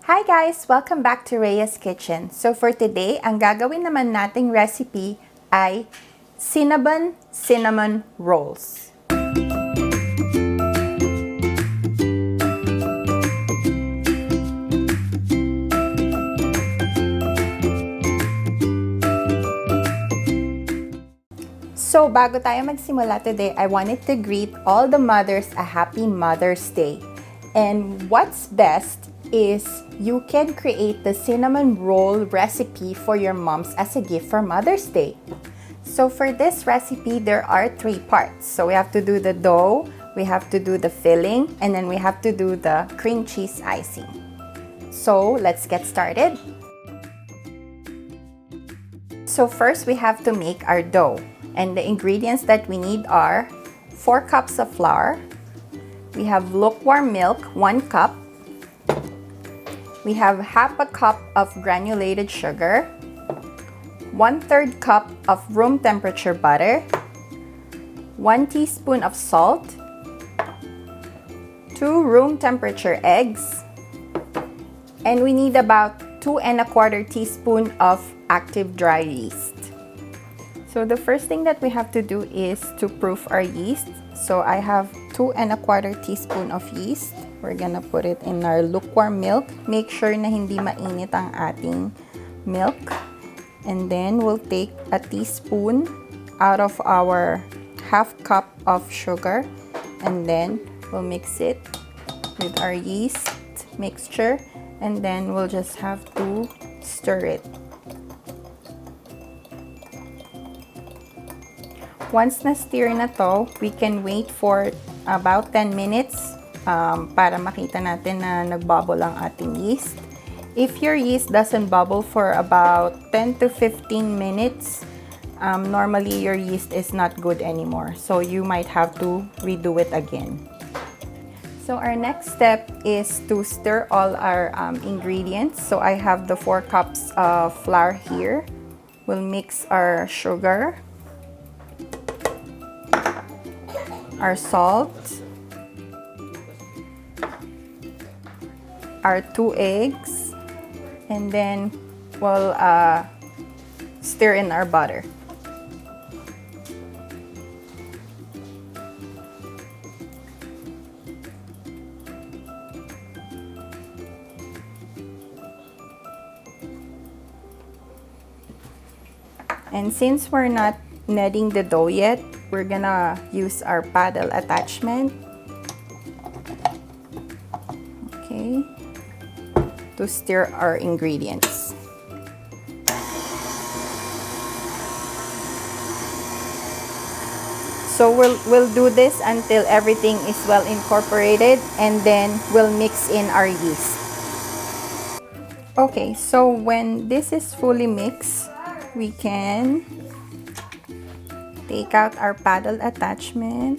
Hi guys! Welcome back to Rhea's Kitchen. So for today, ang gagawin naman nating recipe ay Cinnabon cinnamon rolls. So bago tayo magsimula today, I wanted to greet all the mothers a happy Mother's Day. And what's best is you can create the cinnamon roll recipe for your moms as a gift for Mother's Day. So for this recipe, there are 3 parts. So we have to do the dough, we have to do the filling, and then we have to do the cream cheese icing. So let's get started. So first we have to make our dough. And the ingredients that we need are 4 cups of flour. We have lukewarm milk, 1 cup. We have half a cup of granulated sugar, 1/3 cup of room temperature butter, 1 teaspoon of salt, 2 room temperature eggs, and we need about 2 1/4 teaspoon of active dry yeast. So the first thing that we have to do is to proof our yeast. So I have 2 1/4 teaspoon of yeast. We're gonna put it in our lukewarm milk. Make sure na hindi mainit ang ating milk. And then we'll take a teaspoon out of our half cup of sugar. And then we'll mix it with our yeast mixture. And then we'll just have to stir it. Once na-stir na to, we can wait for about 10 minutes para makita natin na nagbubble ang ating yeast. If your yeast doesn't bubble for about 10 to 15 minutes, normally your yeast is not good anymore. So you might have to redo it again. So our next step is to stir all our ingredients. So I have the 4 cups of flour here. We'll mix our sugar, our salt, our 2 eggs, and then we'll stir in our butter. And since we're not kneading the dough yet, we're gonna use our paddle attachment, okay, to stir our ingredients. So we'll do this until everything is well incorporated, and then we'll mix in our yeast. Okay, so when this is fully mixed, we can take out our paddle attachment.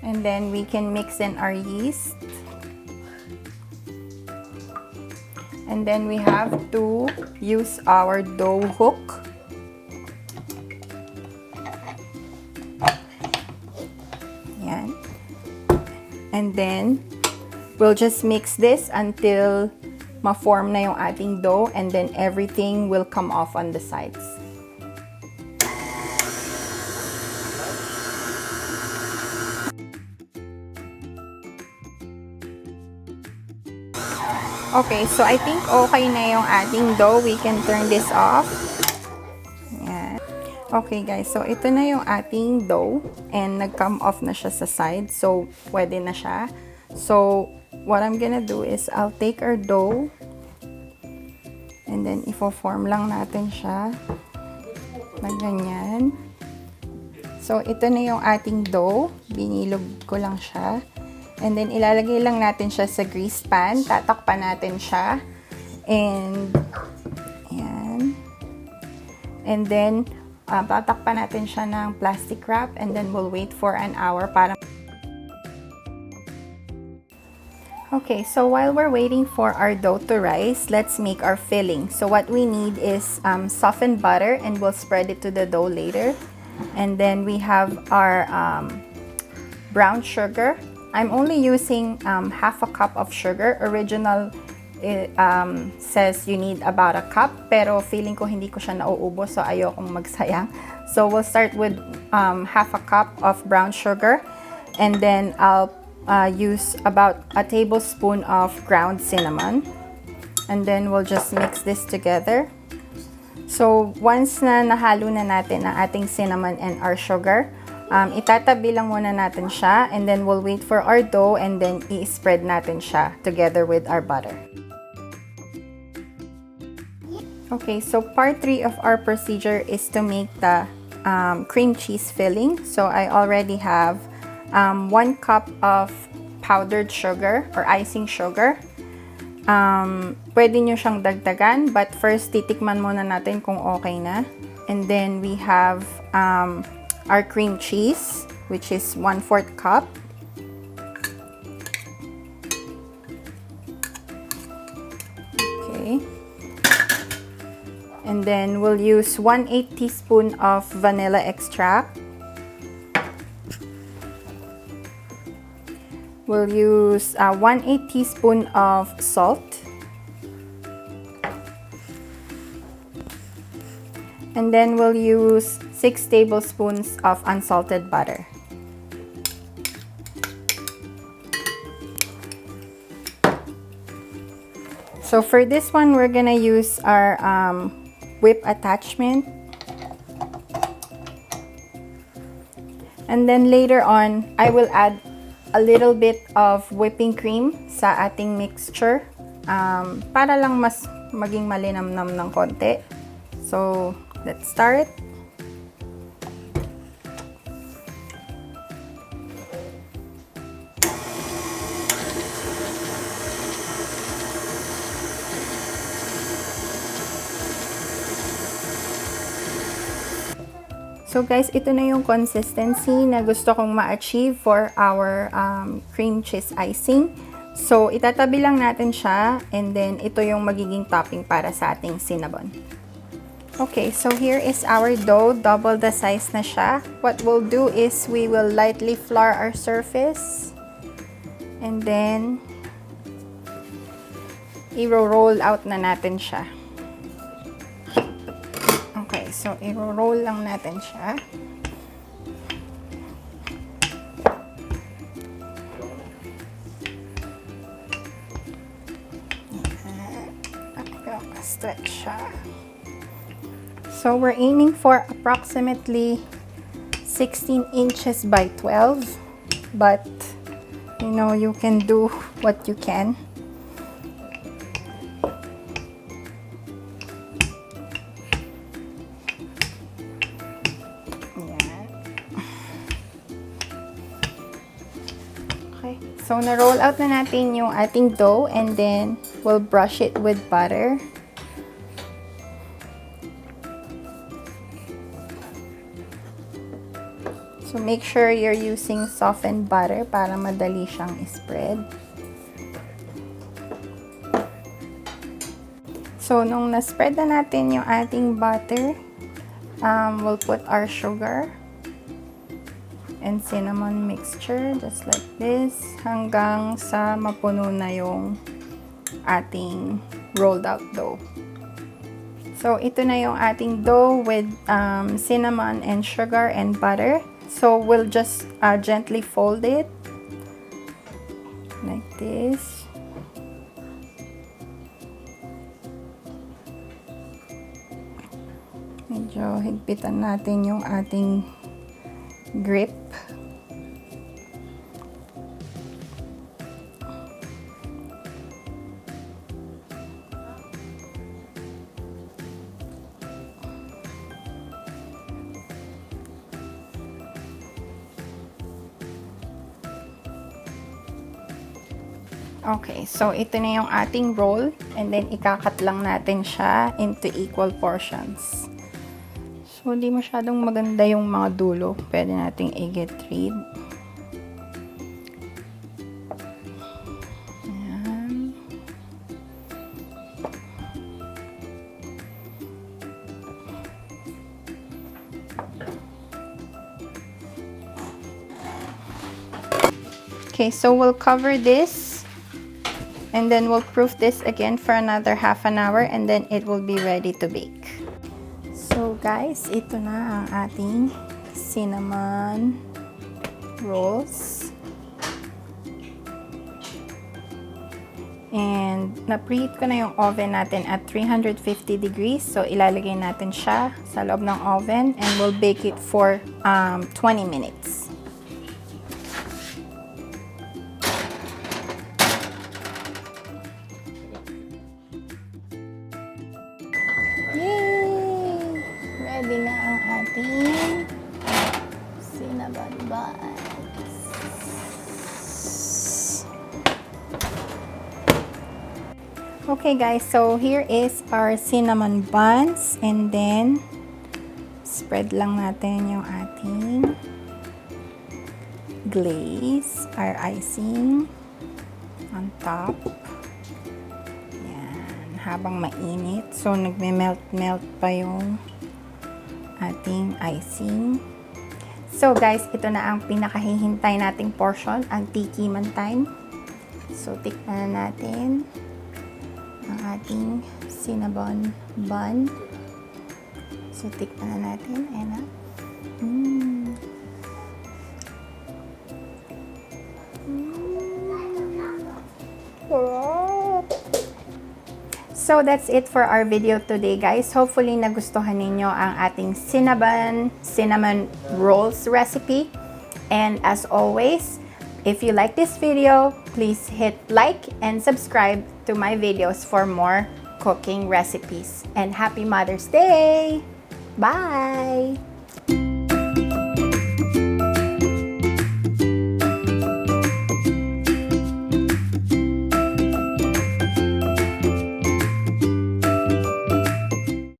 And then we can mix in our yeast. And then we have to use our dough hook. Yan. And then we'll just mix this until ma-form na yung ating dough, and then everything will come off on the sides. Okay, so I think okay na yung ating dough. We can turn this off. Ayan. Okay guys, so ito na yung ating dough, and nag-come off na siya sa side. So, pwede na siya. So, what I'm gonna do is I'll take our dough and then ifo-form lang natin siya na ganyan. So, ito na yung ating dough. Binilog ko lang siya. And then, ilalagay lang natin siya sa grease pan. Tatakpan natin siya. And, ayan. And then, tatakpan natin siya ng plastic wrap. And then, we'll wait for an hour para Okay, so while we're waiting for our dough to rise, let's make our filling. So what we need is softened butter, and we'll spread it to the dough later. And then we have our brown sugar. I'm only using half a cup of sugar. Original says you need about a cup, pero feeling ko hindi ko siya nauubos, so ayokong magsayang. So we'll start with half a cup of brown sugar, and then I'll use about a tablespoon of ground cinnamon, and then we'll just mix this together. So once na nahalo na natin ang ating cinnamon and our sugar, itatabi lang muna natin siya, and then we'll wait for our dough, and then i-spread natin siya together with our butter. Okay, so part 3 of our procedure is to make the cream cheese filling. So I already have 1 cup of powdered sugar or icing sugar. Pwede nyo siyang dagdagan, but first titikman muna natin kung okay na. And then we have our cream cheese, which is 1/4 cup. Okay. And then we'll use 1/8 teaspoon of vanilla extract. We'll use 1/8 teaspoon of salt. And then we'll use 6 tablespoons of unsalted butter. So for this one, we're gonna use our whip attachment. And then later on, I will add a little bit of whipping cream sa ating mixture para lang mas maging malinamnam ng konti. So, let's start. So guys, ito na yung consistency na gusto kong ma-achieve for our cream cheese icing. So, itatabi lang natin siya, and then ito yung magiging topping para sa ating Cinnabon. Okay, so here is our dough. Double the size na siya. What we'll do is we will lightly flour our surface, and then i-roll out na natin siya. Okay, so i-roll lang natin siya. Stretch siya. So we're aiming for approximately 16 inches by 12, but you know, you can do what you can. Okay, so na-roll out na natin yung ating dough, and then we'll brush it with butter. So make sure you're using softened butter para madali siyang spread. So nung na-spread na natin yung ating butter, we'll put our sugar and cinnamon mixture just like this hanggang sa mapuno na yung ating rolled out dough. So ito na yung ating dough with cinnamon and sugar and butter. So we'll just gently fold it like this. Medyo higpitan natin yung ating grip. Okay, so ito na yung ating roll, and then ikakat lang natin siya into equal portions. So, hindi masyadong maganda yung mga dulo. Pwede nating i-get rid. Ayan. Okay, so we'll cover this and then we'll proof this again for another half an hour and then it will be ready to bake. So guys, ito na ang ating cinnamon rolls. And na-preheat ko na yung oven natin at 350 degrees. So ilalagay natin siya sa loob ng oven and we'll bake it for 20 minutes. Yay! Ready na ang ating Cinnabon buns. Okay guys, so here is our cinnamon buns and then spread lang natin yung ating glaze, our icing on top. Yan, habang mainit. So nagme-melt pa yung ating icing. So guys, ito na ang pinakahihintay nating portion, ang tikiman time. So tikman na natin ang ating cinnabon bun. So, tikman na natin. Ayan na. So, that's it for our video today, guys. Hopefully, nagustuhan ninyo ang ating cinnamon rolls recipe. And as always, if you like this video, please hit like and subscribe to my videos for more cooking recipes. And happy Mother's Day! Bye!